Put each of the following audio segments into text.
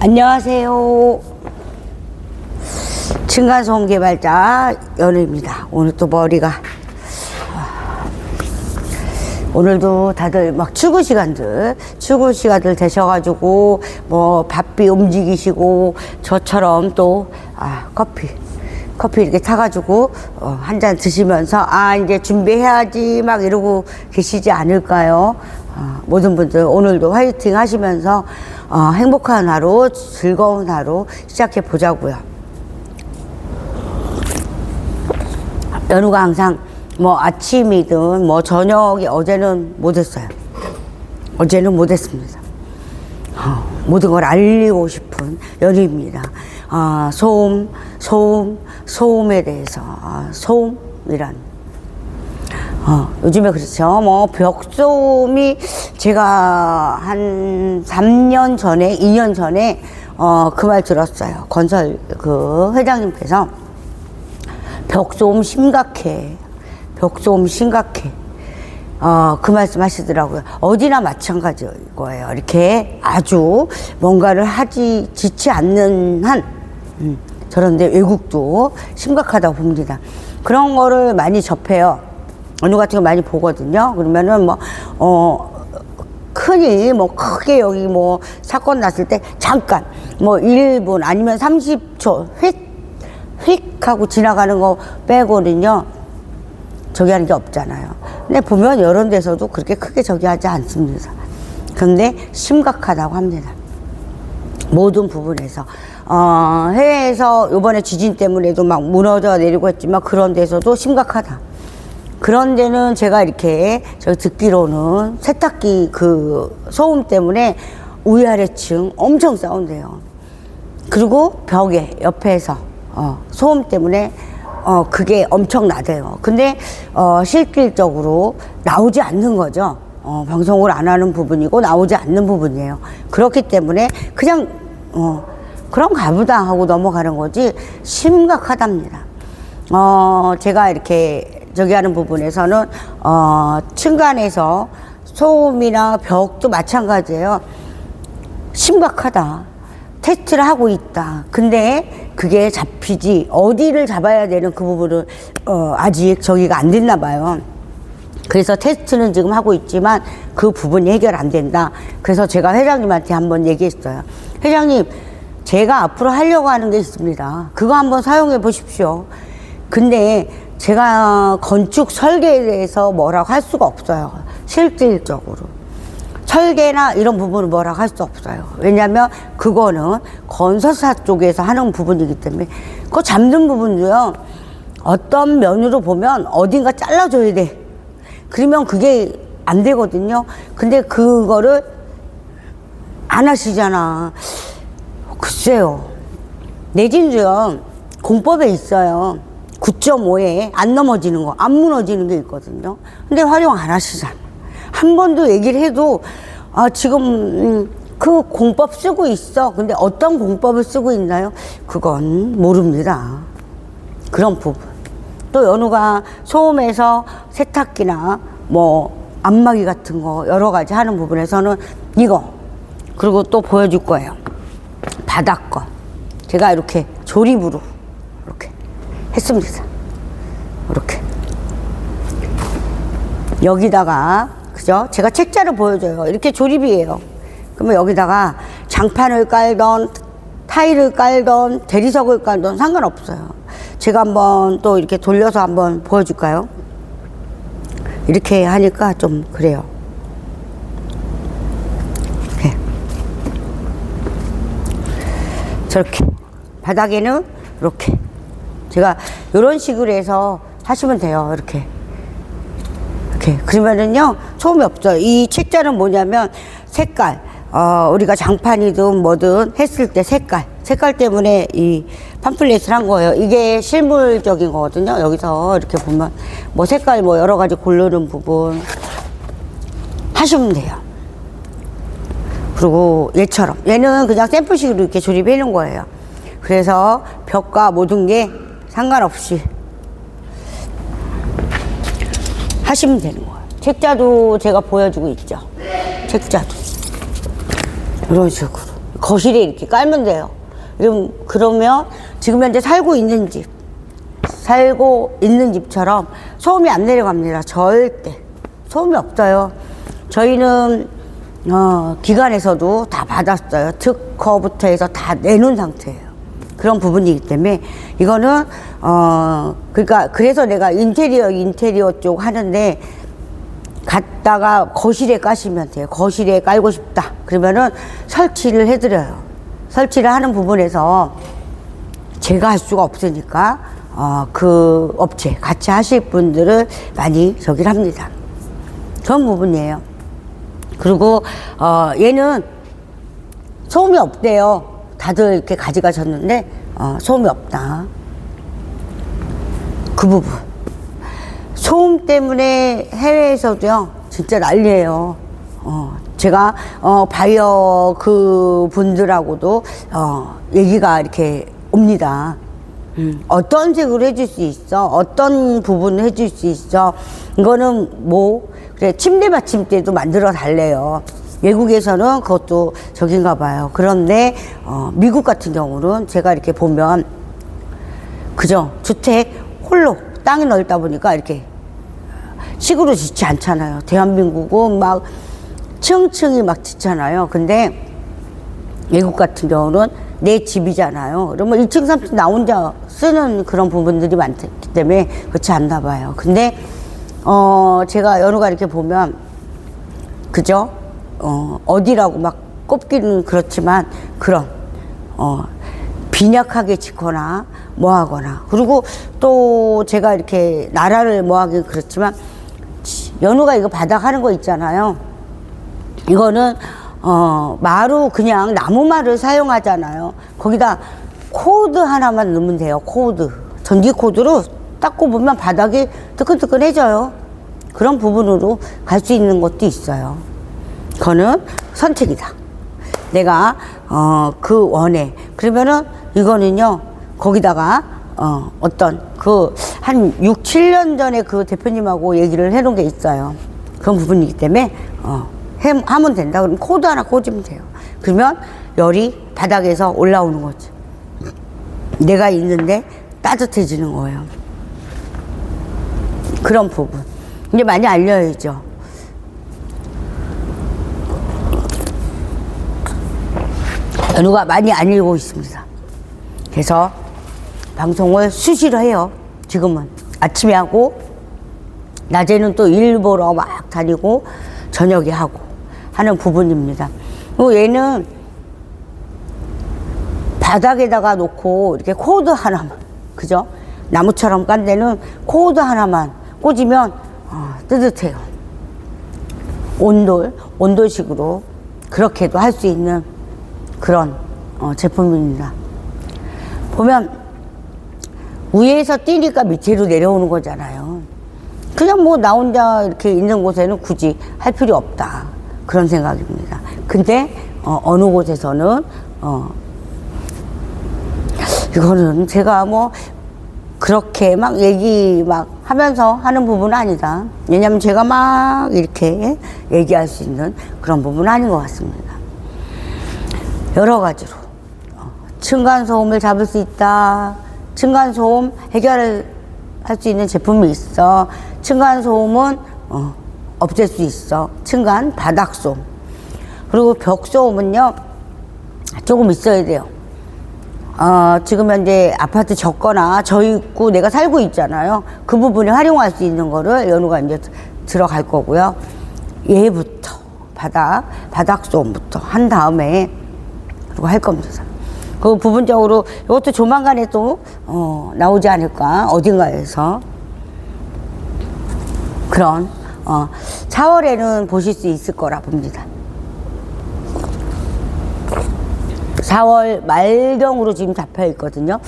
안녕하세요. 층간소음 개발자 연우입니다. 오늘 또 머리가 오늘도 다들 막 출근 시간들 되셔가지고 뭐 바삐 움직이시고 저처럼 또 커피 이렇게 타가지고 한 잔 드시면서 이제 준비해야지 막 이러고 계시지 않을까요? 모든 분들 오늘도 화이팅 하시면서 행복한 하루, 즐거운 하루 시작해 보자고요. 연우가 항상 뭐 아침이든 뭐 저녁이 어제는 못했어요. 어제는 못했습니다. 모든 걸 알리고 싶은 연우입니다. 소음에 대해서 소음이란 요즘에 그렇죠. 뭐 벽소음이 제가 한 3년 전에 2년 전에 그 말 들었어요. 건설 그 회장님께서 벽소음 심각해. 그 말씀 하시더라고요. 어디나 마찬가지일 거예요. 이렇게 아주 뭔가를 짓지 않는 한, 저런데 외국도 심각하다고 봅니다. 그런 거를 많이 접해요. 어느 같은 거 많이 보거든요. 그러면은 크게 여기 뭐 사건 났을 때 잠깐, 1분 아니면 30초 휙 하고 지나가는 거 빼고는요, 저기 하는 게 없잖아요. 근데 보면 이런 데서도 그렇게 크게 저기 하지 않습니다. 그런데 심각하다고 합니다. 모든 부분에서. 해외에서 요번에 지진 때문에도 막 무너져 내리고 했지만 그런 데서도 심각하다. 그런 데는 제가 이렇게 듣기로는 세탁기 그 소음 때문에 위아래층 엄청 싸운대요. 그리고 벽에 옆에서 소음 때문에 그게 엄청 나대요. 근데 실질적으로 나오지 않는 거죠. 방송을 안 하는 부분이고 나오지 않는 부분이에요. 그렇기 때문에 그냥 그런가 보다 하고 넘어가는 거지 심각하답니다. 제가 이렇게 저기 하는 부분에서는 층간에서 소음이나 벽도 마찬가지예요. 심각하다. 테스트를 하고 있다. 근데 그게 잡히지 어디를 잡아야 되는 그 부분은 아직 저기가 안 됐나 봐요. 그래서 테스트는 지금 하고 있지만 그 부분이 해결 안 된다. 그래서 제가 회장님한테 한번 얘기했어요. 회장님, 제가 앞으로 하려고 하는 게 있습니다. 그거 한번 사용해 보십시오. 근데 제가 건축 설계에 대해서 뭐라고 할 수가 없어요. 실질적으로. 설계나 이런 부분을 뭐라고 할 수 없어요. 왜냐면 그거는 건설사 쪽에서 하는 부분이기 때문에 그거 잡는 부분도요, 어떤 면으로 보면 어딘가 잘라줘야 돼. 그러면 그게 안 되거든요. 근데 그거를 안 하시잖아. 글쎄요. 내진도요, 공법에 있어요. 9.5에 안 넘어지는 거, 안 무너지는 게 있거든요. 근데 활용 안 하시잖아. 한 번도 얘기를 해도 지금 그 공법 쓰고 있어. 근데 어떤 공법을 쓰고 있나요? 그건 모릅니다. 그런 부분. 또 연우가 소음에서 세탁기나 안마기 같은 거 여러 가지 하는 부분에서는 이거, 그리고 또 보여줄 거예요. 바닥 거. 제가 이렇게 조립으로 이렇게 했습니다. 이렇게. 여기다가, 그죠? 제가 책자를 보여줘요. 이렇게 조립이에요. 그러면 여기다가 장판을 깔던, 타일을 깔던, 대리석을 깔던 상관없어요. 제가 한번 또 이렇게 돌려서 한번 보여줄까요? 이렇게 하니까 좀 그래요. 이렇게. 저렇게. 바닥에는 이렇게. 제가 이런 식으로 해서 하시면 돼요. 이렇게. 그러면은요, 소음이 없어요. 이 책자는 뭐냐면 색깔, 우리가 장판이든 뭐든 했을 때 색깔 때문에 이 팜플렛을 한 거예요. 이게 실물적인 거거든요. 여기서 이렇게 보면 색깔 여러 가지 고르는 부분 하시면 돼요. 그리고 얘는 그냥 샘플식으로 이렇게 조립해 놓은 거예요. 그래서 벽과 모든 게 상관없이 하시면 되는 거예요. 책자도 제가 보여주고 있죠. 책자도 이런 식으로 거실에 이렇게 깔면 돼요. 그러면 지금 현재 살고 있는 집처럼 소음이 안 내려갑니다. 절대 소음이 없어요. 저희는 기관에서도 다 받았어요. 특허부터 해서 다 내놓은 상태예요. 그런 부분이기 때문에 이거는 그러니까 그래서 내가 인테리어 쪽 하는데 갔다가 거실에 까시면 돼요. 거실에 깔고 싶다 그러면은 설치를 해드려요. 설치를 하는 부분에서 제가 할 수가 없으니까 그 업체 같이 하실 분들을 많이 저기를 합니다. 그런 부분이에요. 그리고 얘는 소음이 없대요. 다들 이렇게 가져가셨는데 소음이 없다. 그 부분 소음 때문에 해외에서도요 진짜 난리예요. 제가 바이어 그 분들하고도 얘기가 이렇게 옵니다. 어떤 색으로 해줄 수 있어? 어떤 부분을 해줄 수 있어? 이거는 뭐 그래 침대 받침대도 만들어 달래요. 외국에서는 그것도 저긴가 봐요. 그런데 미국 같은 경우는 제가 이렇게 보면 그죠? 주택 홀로 땅이 넓다 보니까 이렇게 식으로 짓지 않잖아요. 대한민국은 막 층층이 막 짓잖아요. 근데 외국 같은 경우는 내 집이잖아요. 그러면 2층, 3층 나 혼자 쓰는 그런 부분들이 많기 때문에 그렇지 않나 봐요. 근데 제가 연우가 이렇게 보면 그죠? 어디라고 막 꼽기는 그렇지만 그런 빈약하게 짓거나 뭐 하거나 그리고 또 제가 이렇게 나라를 뭐 하긴 그렇지만 연우가 이거 바닥 하는 거 있잖아요. 이거는 마루 그냥 나무마를 사용하잖아요. 거기다 코드 하나만 넣으면 돼요. 코드 전기 코드로 딱 꼽으면 바닥이 뜨끈뜨끈해져요. 그런 부분으로 갈 수 있는 것도 있어요. 그거는 선택이다. 내가 그 원해. 그러면은 이거는요 거기다가 어떤 그 한 6, 7년 전에 그 대표님하고 얘기를 해놓은 게 있어요. 그런 부분이기 때문에 하면 된다. 그럼 코드 하나 꽂으면 돼요. 그러면 열이 바닥에서 올라오는 거지. 내가 있는데 따뜻해지는 거예요. 그런 부분 이제 많이 알려야죠. 연우가 많이 안 읽고 있습니다. 그래서 방송을 수시로 해요. 지금은 아침에 하고 낮에는 또 일 보러 막 다니고 저녁에 하고 하는 부분입니다. 그리고 얘는 바닥에다가 놓고 이렇게 코드 하나만 그죠? 나무처럼 깐 데는 코드 하나만 꽂으면 뜨뜻해요. 온돌식으로 그렇게도 할 수 있는 그런 제품입니다. 보면 위에서 뛰니까 밑으로 내려오는 거잖아요. 그냥 뭐 나 혼자 이렇게 있는 곳에는 굳이 할 필요 없다 그런 생각입니다. 근데 어느 곳에서는 이거는 제가 뭐 그렇게 막 얘기 막 하면서 하는 부분은 아니다. 왜냐면 제가 막 이렇게 얘기할 수 있는 그런 부분은 아닌 것 같습니다. 여러 가지로 층간소음을 잡을 수 있다. 층간소음 해결할 수 있는 제품이 있어. 층간소음은 없앨 수 있어. 층간 바닥소음. 그리고 벽소음은요 조금 있어야 돼요. 지금 현재 아파트 적거나 저 있고 내가 살고 있잖아요. 그 부분에 활용할 수 있는 거를 연우가 이제 들어갈 거고요. 얘부터 바닥소음부터 한 다음에 그리고 할 겁니다. 그 부분적으로 이것도 조만간에 또 나오지 않을까 어딘가에서 그런 4월에는 보실 수 있을 거라 봅니다. 4월 말경으로 지금 잡혀 있거든요.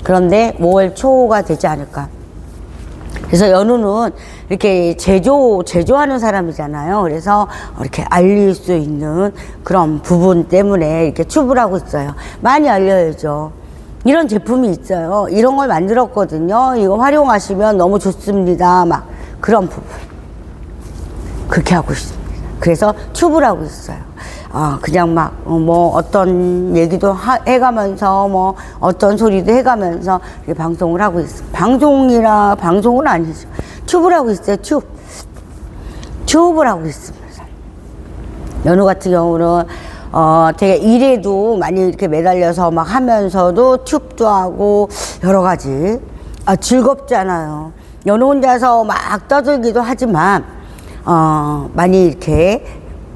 그런데 5월 초가 되지 않을까. 그래서 연우는 이렇게 제조하는 사람이잖아요. 그래서 이렇게 알릴 수 있는 그런 부분 때문에 이렇게 추구를 하고 있어요. 많이 알려야죠. 이런 제품이 있어요. 이런 걸 만들었거든요. 이거 활용하시면 너무 좋습니다. 막 그런 부분. 그렇게 하고 있습니다. 그래서 튜브를 하고 있어요. 그냥 막, 뭐, 어떤 얘기도 해가면서, 뭐, 어떤 소리도 해가면서, 이렇게 방송을 하고 있어요. 방송은 아니죠. 튜브를 하고 있어요, 튜브를 하고 있습니다. 연우 같은 경우는, 되게 일에도 많이 이렇게 매달려서 막 하면서도 튜브도 하고, 여러 가지. 즐겁잖아요. 연우 혼자서 막 떠들기도 하지만, 많이 이렇게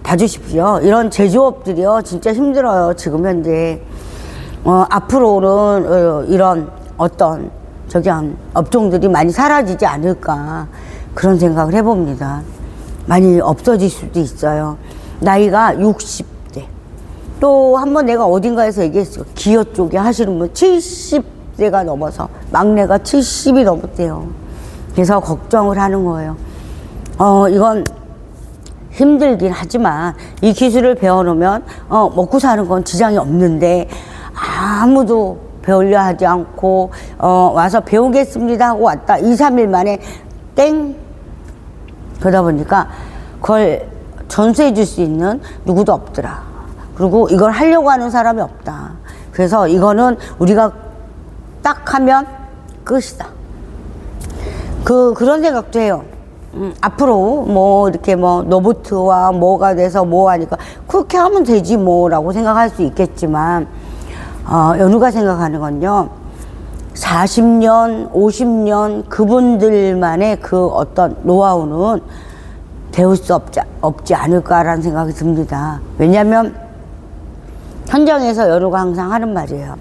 봐주십시오. 이런 제조업들이요, 진짜 힘들어요, 지금 현재. 앞으로는, 이런 어떤, 업종들이 많이 사라지지 않을까, 그런 생각을 해봅니다. 많이 없어질 수도 있어요. 나이가 60대. 또 한 번 내가 어딘가에서 얘기했어요. 기어 쪽에 하시는 분 70대가 넘어서, 막내가 70이 넘었대요. 그래서 걱정을 하는 거예요. 이건 힘들긴 하지만 이 기술을 배워놓으면 먹고 사는 건 지장이 없는데 아무도 배우려 하지 않고 와서 배우겠습니다 하고 왔다 2, 3일 만에 땡! 그러다 보니까 그걸 전수해 줄 수 있는 누구도 없더라. 그리고 이걸 하려고 하는 사람이 없다. 그래서 이거는 우리가 딱 하면 끝이다. 그런 생각도 해요. 앞으로 뭐 이렇게 뭐 로봇과 뭐가 돼서 뭐 하니까 그렇게 하면 되지 뭐라고 생각할 수 있겠지만 연우가 생각하는 건요, 40년 50년 그분들만의 그 어떤 노하우는 배울 수 없지 않을까라는 생각이 듭니다. 왜냐하면 현장에서 연우가 항상 하는 말이에요.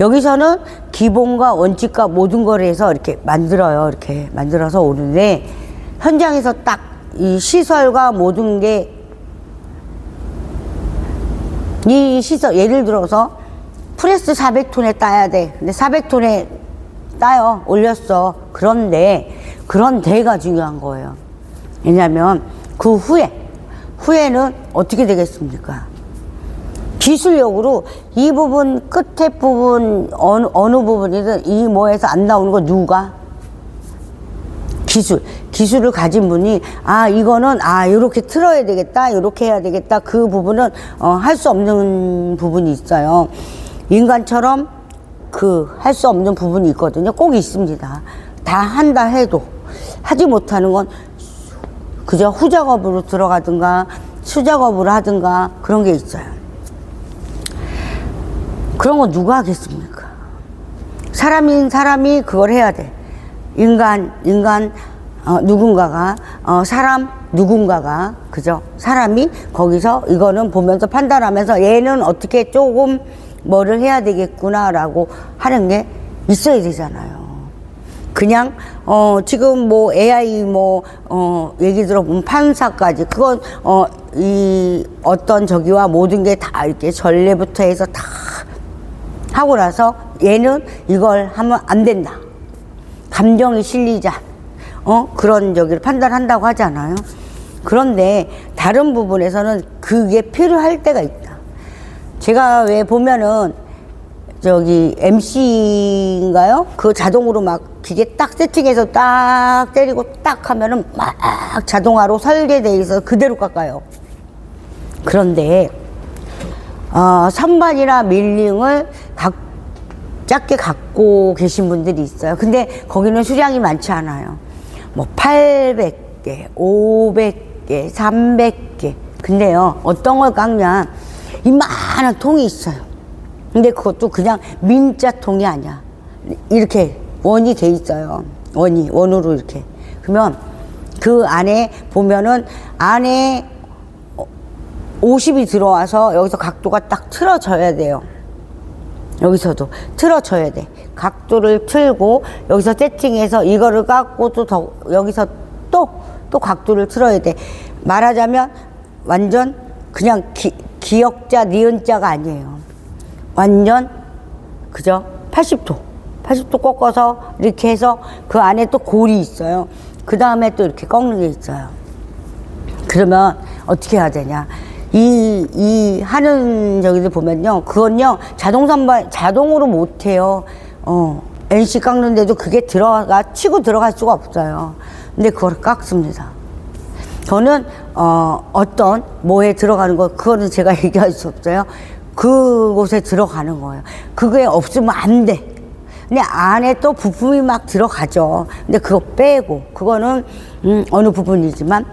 여기서는 기본과 원칙과 모든 걸 해서 이렇게 만들어요. 이렇게 만들어서 오는데 현장에서 딱 이 시설과 모든 게 이 시설, 예를 들어서 프레스 400톤에 따야 돼. 근데 400톤에 따요. 올렸어. 그런데 그런 데가 중요한 거예요. 왜냐하면 그 후에는 어떻게 되겠습니까? 기술력으로 이 부분, 끝에 부분, 어느 부분이든 이 뭐에서 안 나오는 거 누가? 기술을 가진 분이, 이거는, 요렇게 틀어야 되겠다, 요렇게 해야 되겠다, 그 부분은, 할 수 없는 부분이 있어요. 인간처럼 할 수 없는 부분이 있거든요. 꼭 있습니다. 다 한다 해도. 하지 못하는 건 그저 후작업으로 들어가든가, 수작업으로 하든가, 그런 게 있어요. 그런 거 누가 하겠습니까? 사람이 그걸 해야 돼. 누군가가, 사람 누군가가, 그죠? 사람이 거기서 이거는 보면서 판단하면서 얘는 어떻게 조금 뭐를 해야 되겠구나라고 하는 게 있어야 되잖아요. 그냥, 지금 뭐 AI 얘기 들어보면 판사까지, 그건, 어떤 저기와 모든 게 다 이렇게 전례부터 해서 다 하고 나서 얘는 이걸 하면 안 된다. 감정이 실리지 그런 저기를 판단한다고 하잖아요. 그런데 다른 부분에서는 그게 필요할 때가 있다. 제가 왜 보면은 MC인가요? 그 자동으로 막 기계 딱 세팅해서 딱 때리고 딱 하면은 막 자동화로 설계돼 있어서 그대로 깎아요. 그런데 선반이나 밀링을 작게 갖고 계신 분들이 있어요. 근데 거기는 수량이 많지 않아요. 뭐 800개, 500개, 300개. 근데요, 어떤 걸 깎냐, 이만한 통이 있어요. 근데 그것도 그냥 민자통이 아니야. 이렇게 원이 돼 있어요. 원으로 이렇게. 그러면 그 안에 보면은 안에 50이 들어와서 여기서 각도가 딱 틀어져야 돼요. 여기서도 틀어져야 돼. 각도를 틀고 여기서 세팅해서 이거를 깎고 또 여기서 또 각도를 틀어야 돼. 말하자면 완전 그냥 기역자, 니은자가 아니에요. 완전 그죠? 80도 꺾어서 이렇게 해서 그 안에 또 골이 있어요. 그 다음에 또 이렇게 꺾는 게 있어요. 그러면 어떻게 해야 되냐? 이 하는 저기들 보면요, 그건요 자동으로 못해요. NC 깎는데도 그게 치고 들어갈 수가 없어요. 근데 그걸 깎습니다. 저는 어떤 뭐에 들어가는 거 그거는 제가 얘기할 수 없어요. 그곳에 들어가는 거예요. 그게 없으면 안 돼. 근데 안에 또 부품이 막 들어가죠. 근데 그거 빼고 그거는 어느 부분이지만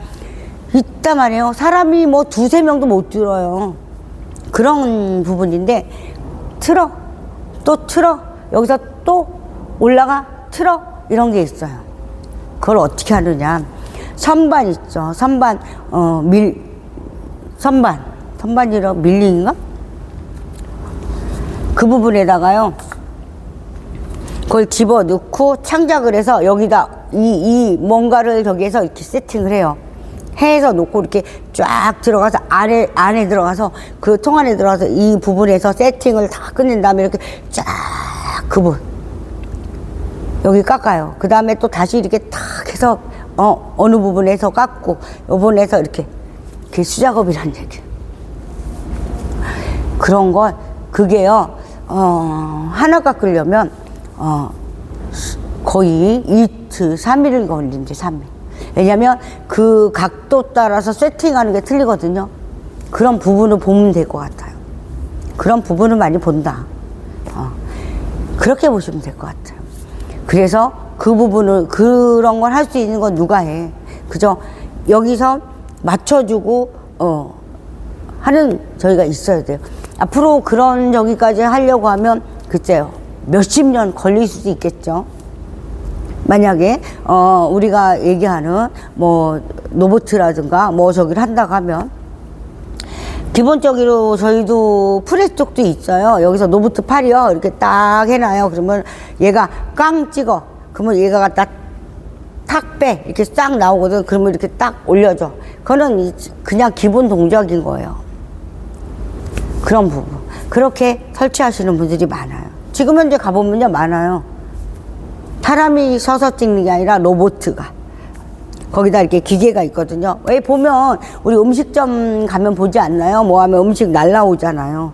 있단 말이에요. 사람이 뭐 두세 명도 못 들어요. 그런 부분인데 틀어 또 틀어 여기서 또 올라가 틀어 이런 게 있어요. 그걸 어떻게 하느냐. 선반 있죠. 선반 선반이라고 밀링인가? 그 부분에다가요. 그걸 집어 넣고 창작을 해서 여기다 이 뭔가를 저기에서 이렇게 세팅을 해요. 해서 놓고 이렇게 쫙 들어가서 안에 들어가서 그 통 안에 들어가서 이 부분에서 세팅을 다 끝낸 다음에 이렇게 쫙 그분 여기 깎아요. 그 다음에 또 다시 이렇게 탁 해서 어느 부분에서 깎고 요 부분에서 이렇게 그게 수작업이란 얘기예요. 그런 걸 그게요 하나 깎으려면 거의 이틀 3일을 걸린대. 3일. 왜냐면 그 각도 따라서 세팅하는 게 틀리거든요. 그런 부분을 보면 될 것 같아요. 그런 부분을 많이 본다. 그렇게 보시면 될 것 같아요. 그래서 그 부분을 그런 걸 할 수 있는 건 누가 해. 그죠? 여기서 맞춰주고 하는 저희가 있어야 돼요. 앞으로 그런 저기까지 하려고 하면 글쎄요 몇십 년 걸릴 수도 있겠죠. 만약에 우리가 얘기하는 뭐 로보트라든가 뭐 저기를 한다고 하면 기본적으로 저희도 프레스 쪽도 있어요. 여기서 로보트 팔이요 이렇게 딱 해놔요. 그러면 얘가 깡 찍어. 그러면 얘가 갖다 탁 빼. 이렇게 싹 나오거든. 그러면 이렇게 딱 올려줘. 그거는 그냥 기본 동작인 거예요. 그런 부분. 그렇게 설치하시는 분들이 많아요. 지금 현재 가보면요 많아요. 사람이 서서 찍는 게 아니라 로보트가 거기다 이렇게 기계가 있거든요. 왜 보면 우리 음식점 가면 보지 않나요? 뭐 하면 음식 날라오잖아요.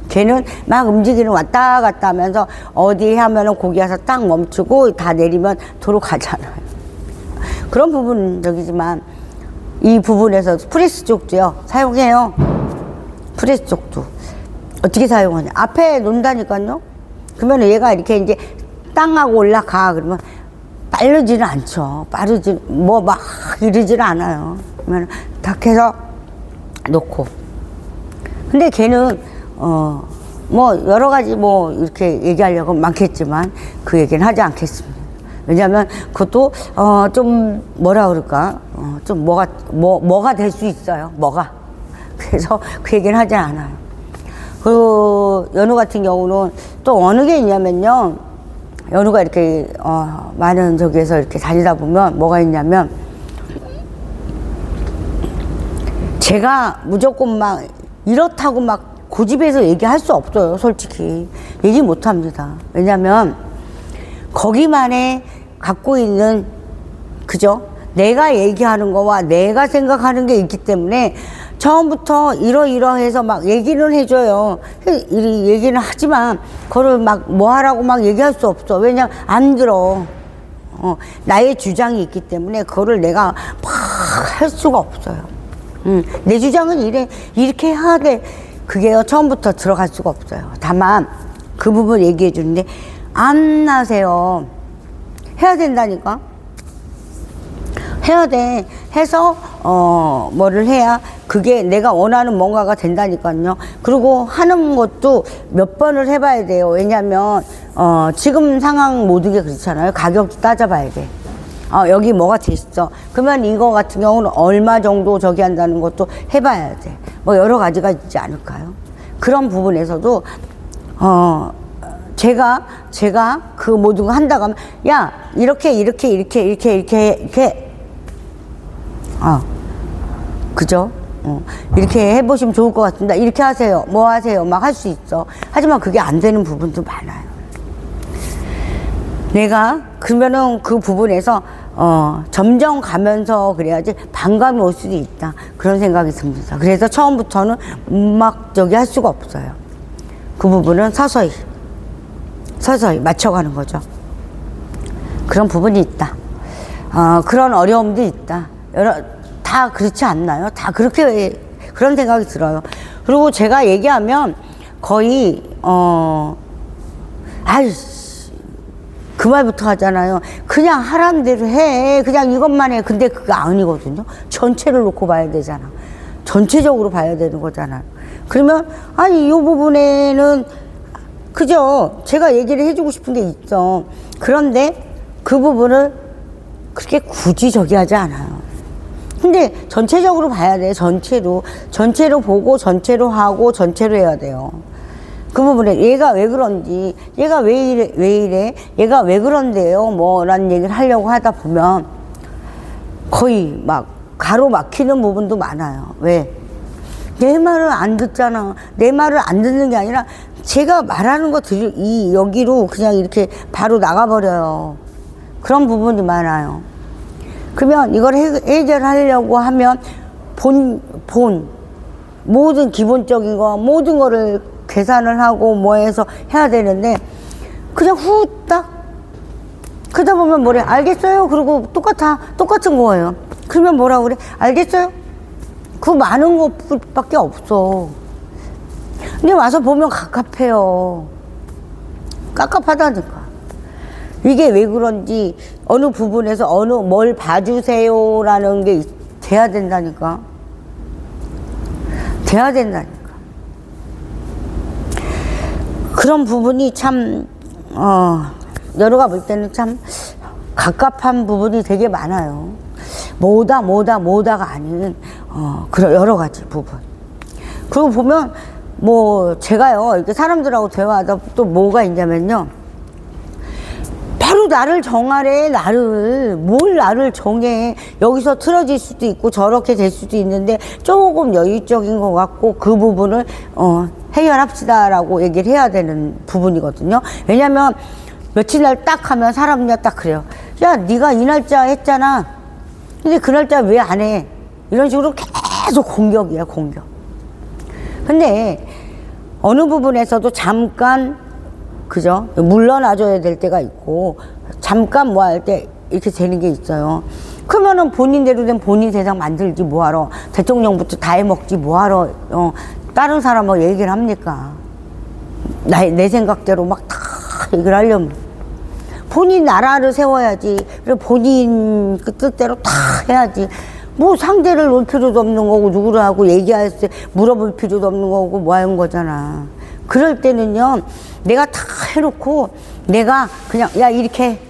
걔는 막 움직이는 왔다 갔다 하면서 어디 하면은 고기 와서 딱 멈추고 다 내리면 도로 가잖아요. 그런 부분적이지만 이 부분에서 프레스 쪽도요 사용해요. 프레스 쪽도 어떻게 사용하냐. 앞에 놓는다니까요. 그러면 얘가 이렇게 이제 땅하고 올라가. 그러면 빠르지는 않죠. 빠르지, 뭐 막 이러지는 않아요. 그러면 딱 해서 놓고. 근데 걔는, 뭐 여러 가지 뭐 이렇게 얘기하려고 많겠지만 그 얘기는 하지 않겠습니다. 왜냐면 그것도, 좀 뭐라 그럴까. 좀 뭐가 될 수 있어요. 뭐가. 그래서 그 얘기는 하지 않아요. 그 연우 같은 경우는 또 어느 게 있냐면요. 연우가 이렇게 많은 저기에서 이렇게 다니다 보면 뭐가 있냐면 제가 무조건 막 이렇다고 막 고집해서 얘기할 수 없어요. 솔직히 얘기 못 합니다. 왜냐면 거기만에 갖고 있는 그죠? 내가 얘기하는 거와 내가 생각하는 게 있기 때문에 처음부터 이러이러해서 막 얘기는 해줘요. 얘기는 하지만 그걸 막 뭐 하라고 막 얘기할 수 없어. 왜냐면 안 들어. 나의 주장이 있기 때문에 그거를 내가 막 할 수가 없어요. 내 주장은 이렇게 해야 돼. 그게요 처음부터 들어갈 수가 없어요. 다만 그 부분 얘기해 주는데 안 하세요. 해야 된다니까. 해야 돼. 해서 뭐를 해야 그게 내가 원하는 뭔가가 된다니까요. 그리고 하는 것도 몇 번을 해봐야 돼요. 왜냐면 지금 상황 모든 게 그렇잖아요. 가격도 따져봐야 돼. 여기 뭐가 됐어. 그러면 이거 같은 경우는 얼마 정도 저기 한다는 것도 해봐야 돼. 뭐 여러 가지가 있지 않을까요? 그런 부분에서도 제가 그 모든 거 한다고 하면 야 이렇게 그죠? 이렇게 해보시면 좋을 것 같습니다. 이렇게 하세요. 뭐 하세요. 막 할 수 있어. 하지만 그게 안 되는 부분도 많아요. 내가 그러면은 그 부분에서 점점 가면서 그래야지 반감이 올 수도 있다. 그런 생각이 듭니다. 그래서 처음부터는 막 저기 할 수가 없어요. 그 부분은 서서히 맞춰가는 거죠. 그런 부분이 있다. 그런 어려움도 있다. 다 그렇지 않나요? 다 그렇게 그런 생각이 들어요. 그리고 제가 얘기하면 거의 아이씨 그 말부터 하잖아요. 그냥 하라는 대로 해. 그냥 이것만 해. 근데 그게 아니거든요. 전체를 놓고 봐야 되잖아. 전체적으로 봐야 되는 거잖아. 그러면 아니 이 부분에는 그죠. 제가 얘기를 해주고 싶은 게 있죠. 그런데 그 부분을 그렇게 굳이 저기 하지 않아요. 근데 전체적으로 봐야 돼. 전체로 보고 전체로 하고 전체로 해야 돼요. 그 부분에 얘가 왜 그런지, 얘가 왜 이래, 얘가 왜 그런데요, 뭐라는 얘기를 하려고 하다 보면 거의 막 가로막히는 부분도 많아요. 왜? 내 말을 안 듣잖아. 내 말을 안 듣는 게 아니라 제가 말하는 거 여기로 그냥 이렇게 바로 나가버려요. 그런 부분이 많아요. 그러면 이걸 해결하려고 하면 모든 기본적인 거, 모든 거를 계산을 하고 뭐 해서 해야 되는데, 그냥 후딱, 그러다 보면 뭐래, 알겠어요? 그리고 똑같은 거예요. 그러면 뭐라고 그래? 알겠어요? 그 많은 것밖에 없어. 근데 와서 보면 갑갑해요. 깝깝하다니까. 이게 왜 그런지 어느 부분에서 뭘 봐주세요라는 게 돼야 된다니까. 돼야 된다니까. 그런 부분이 참 여러가 볼 때는 참 갑갑한 부분이 되게 많아요. 뭐다가 아닌 그런 여러 가지 부분. 그리고 보면 뭐 제가요 이렇게 사람들하고 대화하다 또 뭐가 있냐면요. 바로 나를 정하래. 뭘 나를 정해. 여기서 틀어질 수도 있고 저렇게 될 수도 있는데 조금 여유적인 것 같고 그 부분을 해결합시다라고 얘기를 해야 되는 부분이거든요. 왜냐면 며칠 날 딱 하면 사람이 딱 그래요. 야, 네가 이 날짜 했잖아. 근데 그 날짜 왜 안 해? 이런 식으로 계속 공격이야, 공격. 근데 어느 부분에서도 잠깐 그죠? 물러나줘야 될 때가 있고 잠깐 뭐 할 때 이렇게 되는 게 있어요. 그러면은 본인대로 된 본인 세상 만들지 뭐하러, 대통령부터 다 해먹지 뭐하러 다른 사람하고 얘기를 합니까? 내 생각대로 막 다 얘기를 하려면 본인 나라를 세워야지. 그리고 본인 그 뜻대로 다 해야지. 뭐 상대를 놓을 필요도 없는 거고 누구를 하고 얘기할 때 물어볼 필요도 없는 거고 뭐 하는 거잖아. 그럴 때는요, 내가 다 해놓고 내가 그냥 야 이렇게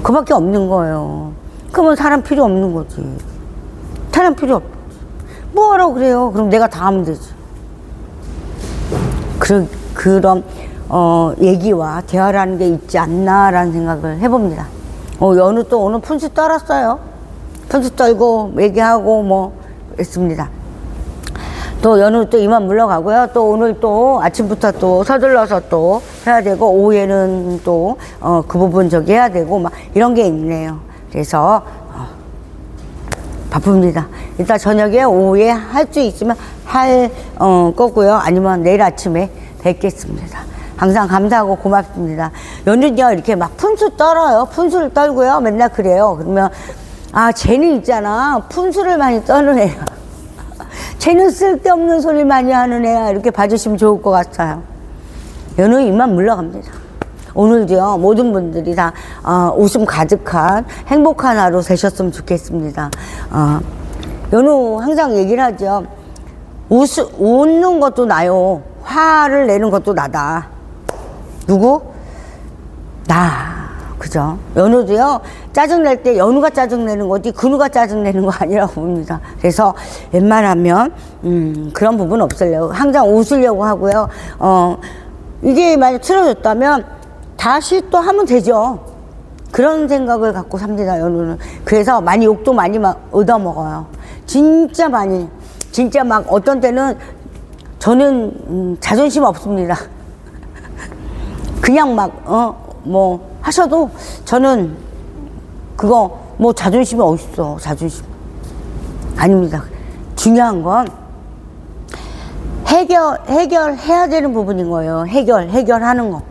그밖에 없는 거예요. 그러면 사람 필요 없는 거지. 사람 필요 없지. 뭐하라고 그래요? 그럼 내가 다 하면 되지. 그런 얘기와 대화라는 게 있지 않나라는 생각을 해봅니다. 연우 또 오늘 푼수 떨었어요. 푼수 떨고 얘기하고 뭐 했습니다. 또 연우 또 이만 물러가고요. 또 오늘 또 아침부터 또 서둘러서 또 해야 되고 오후에는 또 그 부분 저기 해야 되고 막 이런 게 있네요. 그래서 바쁩니다. 이따 저녁에 오후에 할 수 있으면 할 거고요. 아니면 내일 아침에 뵙겠습니다. 항상 감사하고 고맙습니다. 연우요 이렇게 막 푼수 떨어요. 푼수를 떨고요. 맨날 그래요. 그러면 쟤는 있잖아. 푼수를 많이 떠는 애야. 쟤는 쓸데없는 소리 많이 하는 애야. 이렇게 봐주시면 좋을 것 같아요. 연우 이만 물러갑니다. 오늘도요 모든 분들이 다 웃음 가득한 행복한 하루 되셨으면 좋겠습니다. 연우 항상 얘기를 하죠. 웃는 것도 나요. 화를 내는 것도 나다. 누구? 나. 그죠? 연우도요 짜증낼 때 연우가 짜증내는 거지 근우가 짜증내는 거 아니라고 봅니다. 그래서 웬만하면 그런 부분 없으려고 항상 웃으려고 하고요. 이게 만약 틀어졌다면 다시 또 하면 되죠. 그런 생각을 갖고 삽니다. 연우는. 그래서 많이 욕도 많이 막 얻어먹어요. 진짜 많이. 진짜 막 어떤 때는 저는 자존심 없습니다. 그냥 막 뭐 하셔도 저는 그거 뭐 자존심이 어딨어. 자존심 아닙니다. 중요한 건 해결해야 되는 부분인 거예요. 해결하는 거.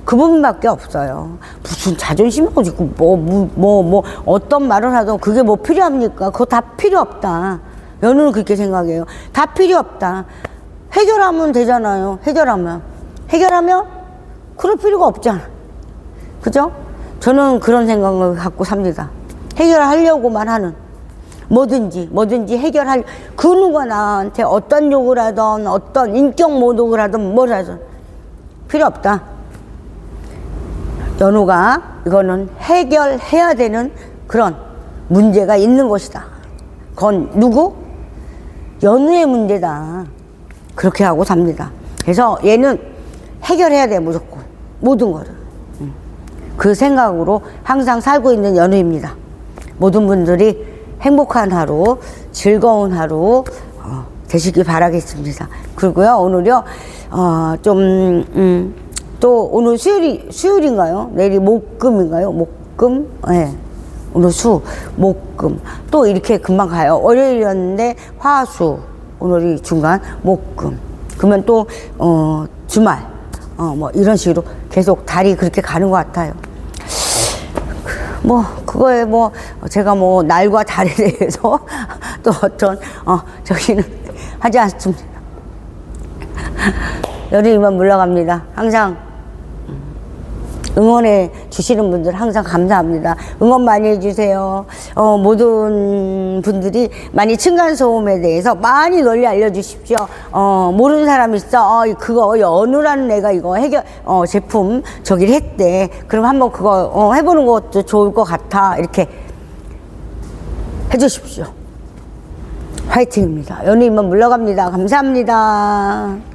그 부분밖에 없어요. 무슨 자존심이 어디고 어떤 말을 하든 그게 뭐 필요합니까? 그거 다 필요 없다. 연우는 그렇게 생각해요. 다 필요 없다. 해결하면 되잖아요. 해결하면 그럴 필요가 없잖아. 그죠? 저는 그런 생각을 갖고 삽니다. 해결하려고만 하는 뭐든지 해결할 그 누가 나한테 어떤 욕을 하든 어떤 인격 모독을 하든 뭘 하든 필요 없다. 연우가 이거는 해결해야 되는 그런 문제가 있는 것이다. 그건 누구? 연우의 문제다. 그렇게 하고 삽니다. 그래서 얘는 해결해야 돼, 무조건. 모든 거를. 그 생각으로 항상 살고 있는 연우입니다. 모든 분들이 행복한 하루, 즐거운 하루 되시길 바라겠습니다. 그리고요, 오늘요, 또 오늘 수요일인가요? 내일이 목금인가요? 목금? 네. 오늘 목금. 또 이렇게 금방 가요. 월요일이었는데 화수. 오늘이 중간, 목금. 그러면 또, 주말. 뭐 이런 식으로 계속 달이 그렇게 가는 것 같아요. 그거에 제가 날과 달에 대해서 또 어떤, 저기는 하지 않습니다. 연우이만 물러갑니다. 항상 응원해 주시는 분들 항상 감사합니다. 응원 많이 해주세요. 모든 분들이 많이 층간소음에 대해서 많이 널리 알려주십시오. 모르는 사람 있어. 그거 연우라는 애가 이거 제품 저기를 했대. 그럼 한번 그거 해보는 것도 좋을 것 같아. 이렇게 해주십시오. 화이팅입니다. 연우이만 물러갑니다. 감사합니다.